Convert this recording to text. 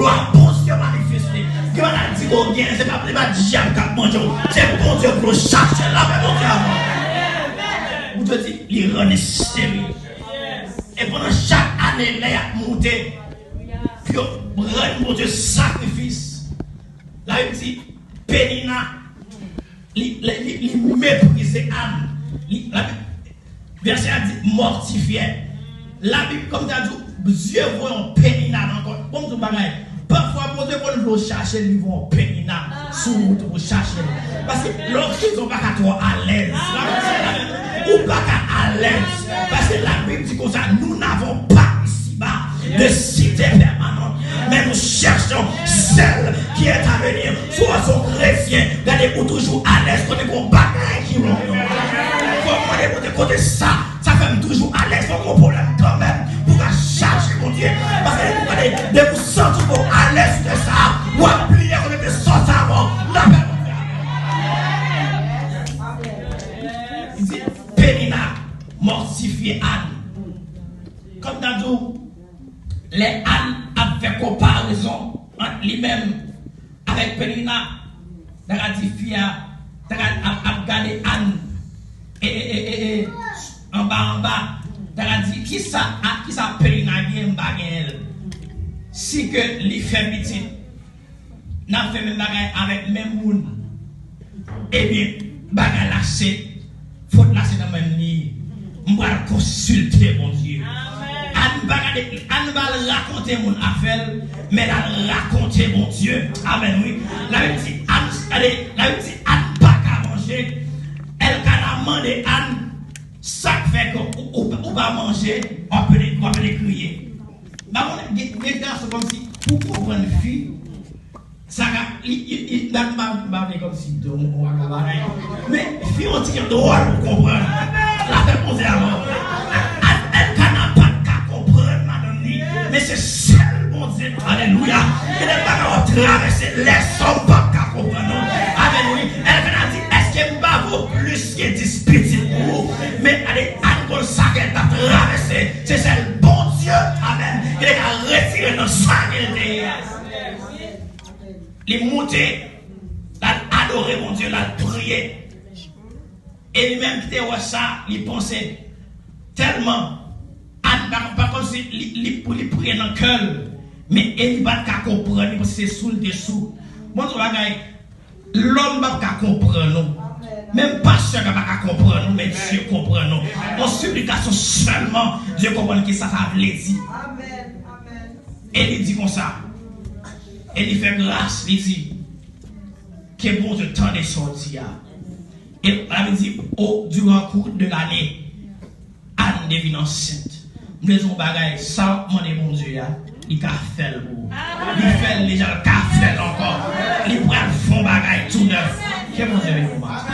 gloire, bon Dieu manifesté. Quand on a dit qu'on vient, c'est pas le diable qui a mangé, c'est bon Dieu pour chercher là, mais bon Dieu avant. Vous te dites, il rend stérile. Et pendant chaque année, il a monté, puis on rend mon Dieu sacrifice. Là, il dit, Pénina, il méprisait Anne. Verset a dit, mortifié. La Bible, comme tu as dit, Dieu voit en Pénina encore. Comme tu bagaille. Parfois, pour Dieu, on veut chercher, ils vont en Pénina. Sous route, pour chercher. Parce que lorsqu'ils sont pas trop à l'aise. Ou pas à l'aise. Parce que la Bible dit comme ça, nous n'avons pas ici-bas de cité permanente. Mais nous cherchons celle qui est à venir. Soit son chrétien, regardez-vous toujours à l'aise. Quand on bagaille qui l'ont. De côté ça fait toujours à l'aise, pas mon problème quand même. Pour chercher mon Dieu. Parce que de vous sentir à l'aise de ça, ou à plier, on était sorti avant. Il dit, Pénina mortifié Anne. Comme dans tout, les Anne a fait comparaison entre lui-même avec Pénina. Il a dit, Fia, il a gardé Anne. Et en bas, tu as dit qui ça Pénina bien bagel. Si que les fait petit, n'a fait même bagay avec même monde. Eh bien, bagay lâché, faut lâcher dans même lit. On va consulter mon Dieu. On va raconter mon affaire, mais la raconter mon Dieu. Amen, oui. La Bible dit, Anne pas qu'à manger. Elle a demandé Anne, ça fait qu'on va manger, on peut les crier. Les gars, c'est comme si, pour comprendre une fille, ça il n'a pas comme si, mais fille, on tire droit pour comprendre. La réponse est avant. Elle n'a pas qu'à comprendre, madame, mais c'est celle, mon Dieu, alléluia. Elle n'a pas qu'à traverser les sommes, pas qu'à comprendre. Amen, oui. Elle a dit, est-ce que pas plus que 10 petits pour vous, mais allez, encore ça qu'elle a traversé, c'est celle bon Dieu, amen, qui a retiré dans sa gueule. Il est monté, il a adoré mon Dieu, il a prié. Et lui-même qui était ça, il pensait tellement, pas comme si il priait dans le cœur, mais il va pas comprendre, parce que c'est sous le dessous. Bon, l'homme ne va pas comprendre. Même pasteur ne va pas comprendre, mais Dieu comprend nous. En supplication seulement, Dieu comprend que ça veut dire. Et il dit comme ça. Et il fait grâce, il dit que bon Dieu temps de sortir. Et il dit, durant le cours de l'année, Anne devient enceinte. Nous avons bagaille, ça, mon Dieu, il a fait le bout. Il fait les gens, il a fait encore. Il prend le fond bagaille tout neuf. Que mon Dieu nous marche.